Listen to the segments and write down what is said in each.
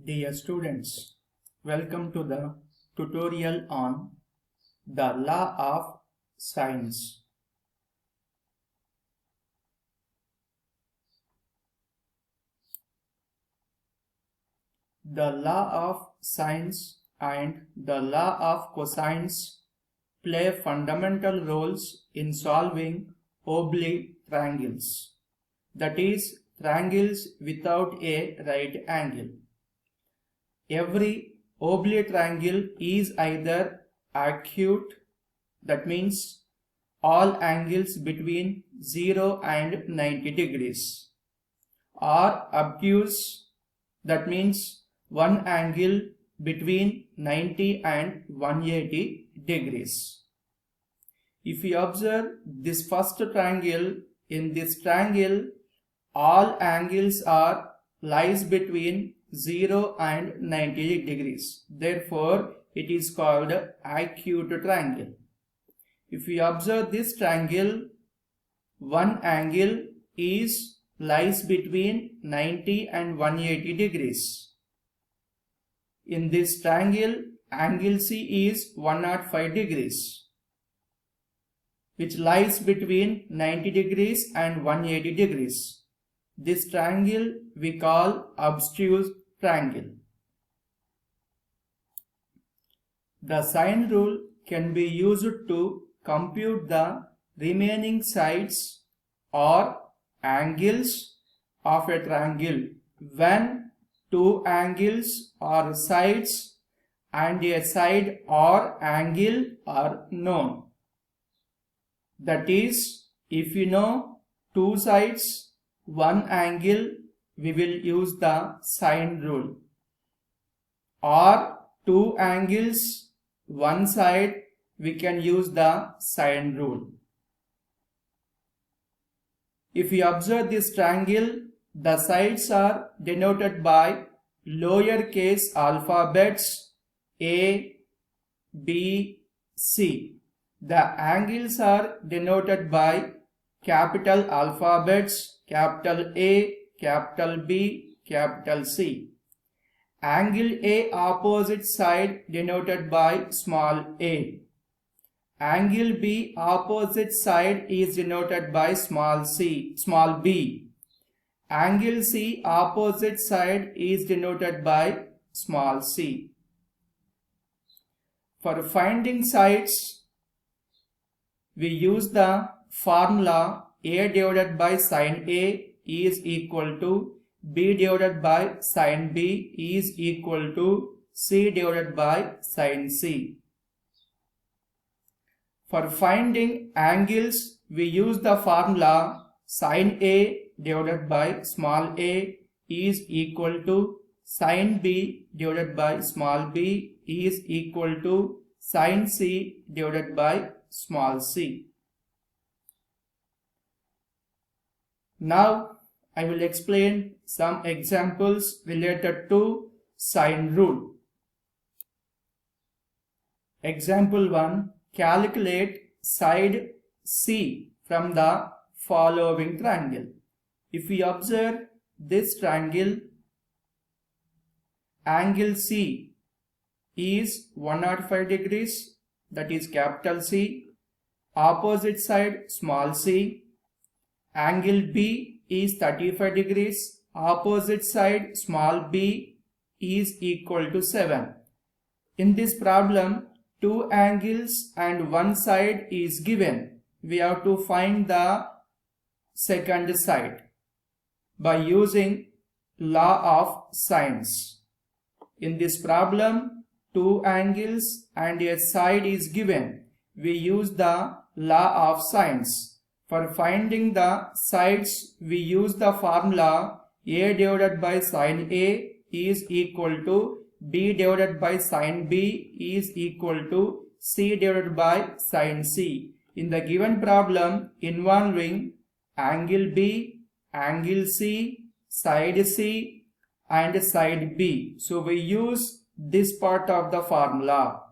Dear students, welcome to the tutorial on the law of sines. The law of sines and the law of cosines play fundamental roles in solving oblique triangles, that is, triangles without a right angle. Every oblique triangle is either acute, that means all angles between 0 and 90 degrees, or obtuse, that means one angle between 90 and 180 degrees. If you observe this first triangle, in this triangle all angles are lies between 0 and 90 degrees. Therefore, it is called acute triangle. If we observe this triangle, one angle lies between 90 and 180 degrees. In this triangle, angle C is 105 degrees, which lies between 90 degrees and 180 degrees. This triangle we call obtuse triangle. The sine rule can be used to compute the remaining sides or angles of a triangle when two angles or sides and a side or angle are known. That is, if you know two sides, one angle, we will use the sine rule, or two angles, one side, we can use the sine rule. If we observe this triangle, the sides are denoted by lowercase alphabets A, B, C. The angles are denoted by capital alphabets capital A, capital B, capital C. Angle A opposite side denoted by small a. Angle B opposite side is denoted by small b. Angle C opposite side is denoted by small c. For finding sides, we use the formula A divided by sin A is equal to B divided by sin B is equal to C divided by sin C. For finding angles, we use the formula sin A divided by small a is equal to sin B divided by small b is equal to sin C divided by small c. Now, I will explain some examples related to sine rule. Example 1. Calculate side C from the following triangle. If we observe this triangle, angle C is 105 degrees, that is capital C. Opposite side small c. Angle B is 35 degrees, opposite side small b is equal to 7. In this problem, two angles and one side is given. We have to find the second side by using law of sines. In this problem, two angles and a side is given. We use the law of sines. For finding the sides, we use the formula A divided by sin A is equal to B divided by sin B is equal to C divided by sin C. In the given problem involving angle B, angle C, side C and side B. So we use this part of the formula.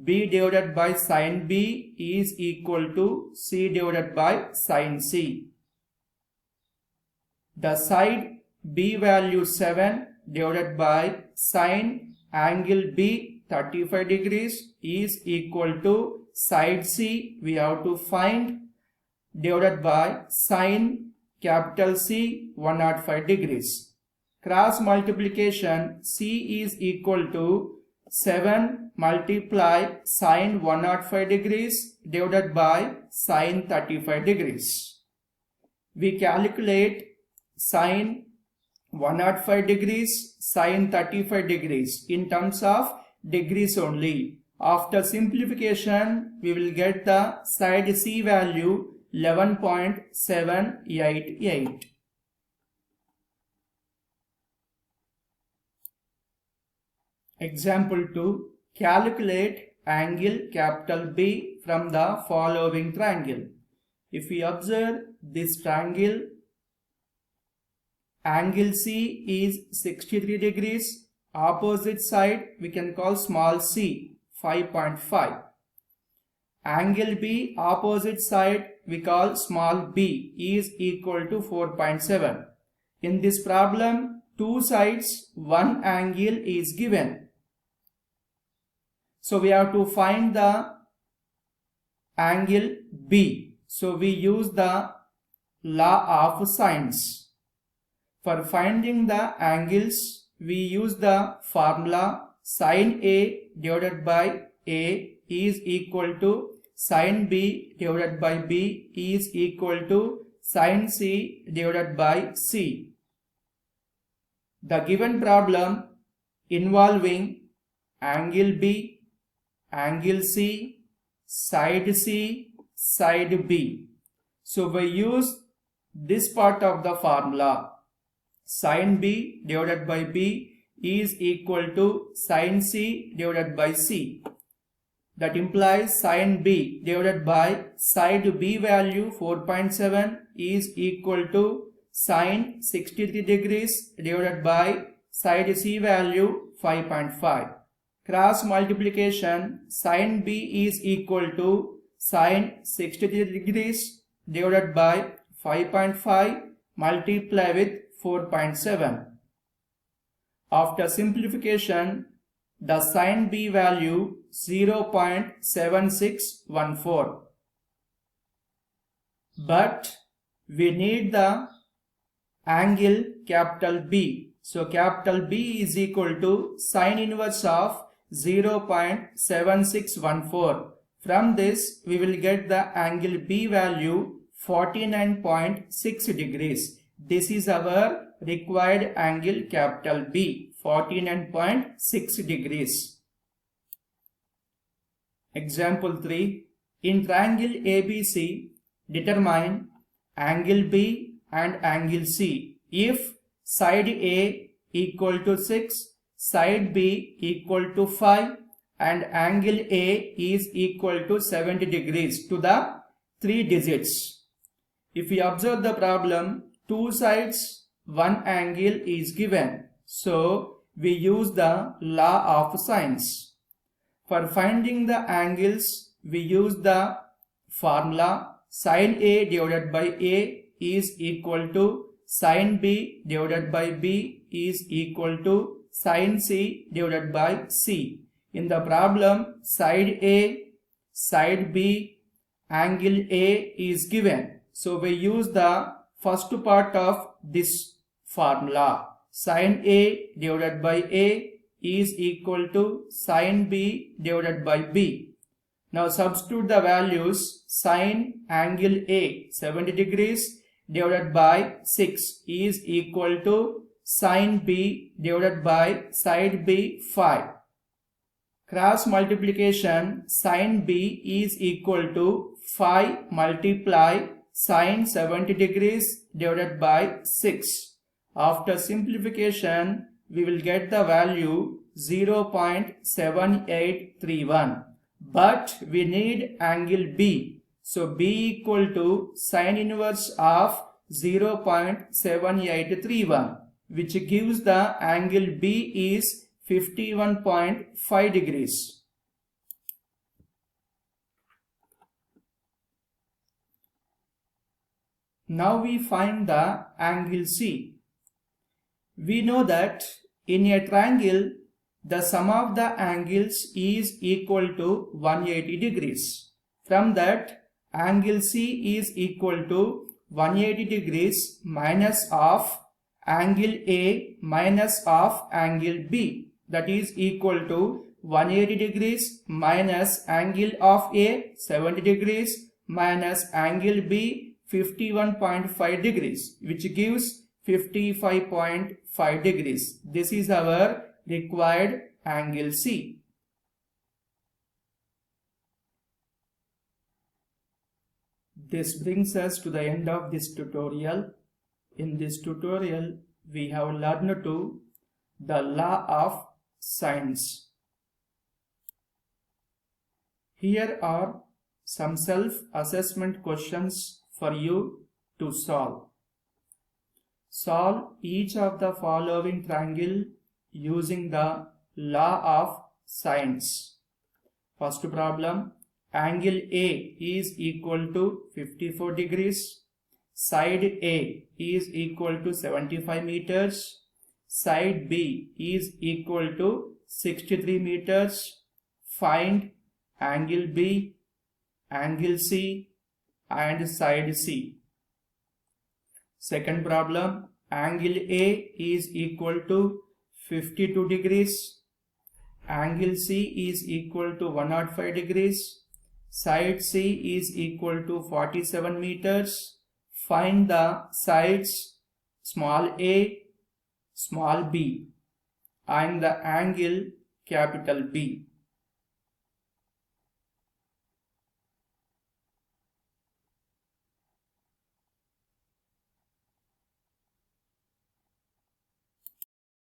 B divided by sin B is equal to C divided by sin C. The side B value 7 divided by sine angle B 35 degrees is equal to side C we have to find divided by sine capital C 105 degrees. Cross multiplication, C is equal to 7 multiply sine 105 degrees divided by sine 35 degrees. We calculate sine 105 degrees, sine 35 degrees in terms of degrees only. After simplification, we will get the side C value 11.788. Example 2. Calculate angle capital B from the following triangle. If we observe this triangle, angle C is 63 degrees. Opposite side we can call small c 5.5. Angle B opposite side we call small b is equal to 4.7. In this problem, two sides, one angle is given. So we have to find the angle B. So we use the law of sines. For finding the angles, we use the formula sin A divided by A is equal to sin B divided by B is equal to sin C divided by C. The given problem involving angle B, angle C, side C, side B. So we use this part of the formula. Sin B divided by B is equal to sin C divided by C. That implies sin B divided by side B value 4.7 is equal to sin 63 degrees divided by side C value 5.5. Cross multiplication, sin B is equal to sin 63 degrees divided by 5.5 multiply with 4.7. After simplification, the sin B value 0.7614. But we need the angle capital B. So capital B is equal to sin inverse of 0.7614. From this we will get the angle B value 49.6 degrees. This is our required angle capital B, 49.6 degrees. Example 3. In triangle ABC, determine angle B and angle C if side A equal to 6, side B equal to 5 and angle A is equal to 70 degrees to the 3 digits. If we observe the problem, two sides, one angle is given. So we use the law of sines. For finding the angles, we use the formula sin A divided by A is equal to sin B divided by B is equal to sin C divided by C. In the problem, side A, side B, angle A is given. So we use the first part of this formula. Sin A divided by A is equal to sin B divided by B. Now substitute the values. Sin angle A 70 degrees divided by 6 is equal to sin B divided by side B 5. Cross multiplication, sin B is equal to 5 multiply sin 70 degrees divided by 6. After simplification, we will get the value 0.7831. But we need angle B. So B equal to sin inverse of 0.7831, which gives the angle B is 51.5 degrees. Now we find the angle C. We know that In a triangle, the sum of the angles is equal to 180 degrees. From that, angle C is equal to 180 degrees minus of angle A minus of angle B. That is equal to 180 degrees minus angle of A 70 degrees minus angle B 51.5 degrees, which gives 55.5 degrees. This is our required angle C. This brings us to the end of this tutorial. In this tutorial, we have learned to the law of sines. Here are some self-assessment questions for you to solve. Solve each of the following triangle using the law of sines. First problem, angle A is equal to 54 degrees. Side A is equal to 75 meters. Side B is equal to 63 meters. Find angle B, angle C and side C. Second problem, angle A is equal to 52 degrees. Angle C is equal to 105 degrees. Side C is equal to 47 meters. Find the sides small a, small b and the angle capital B.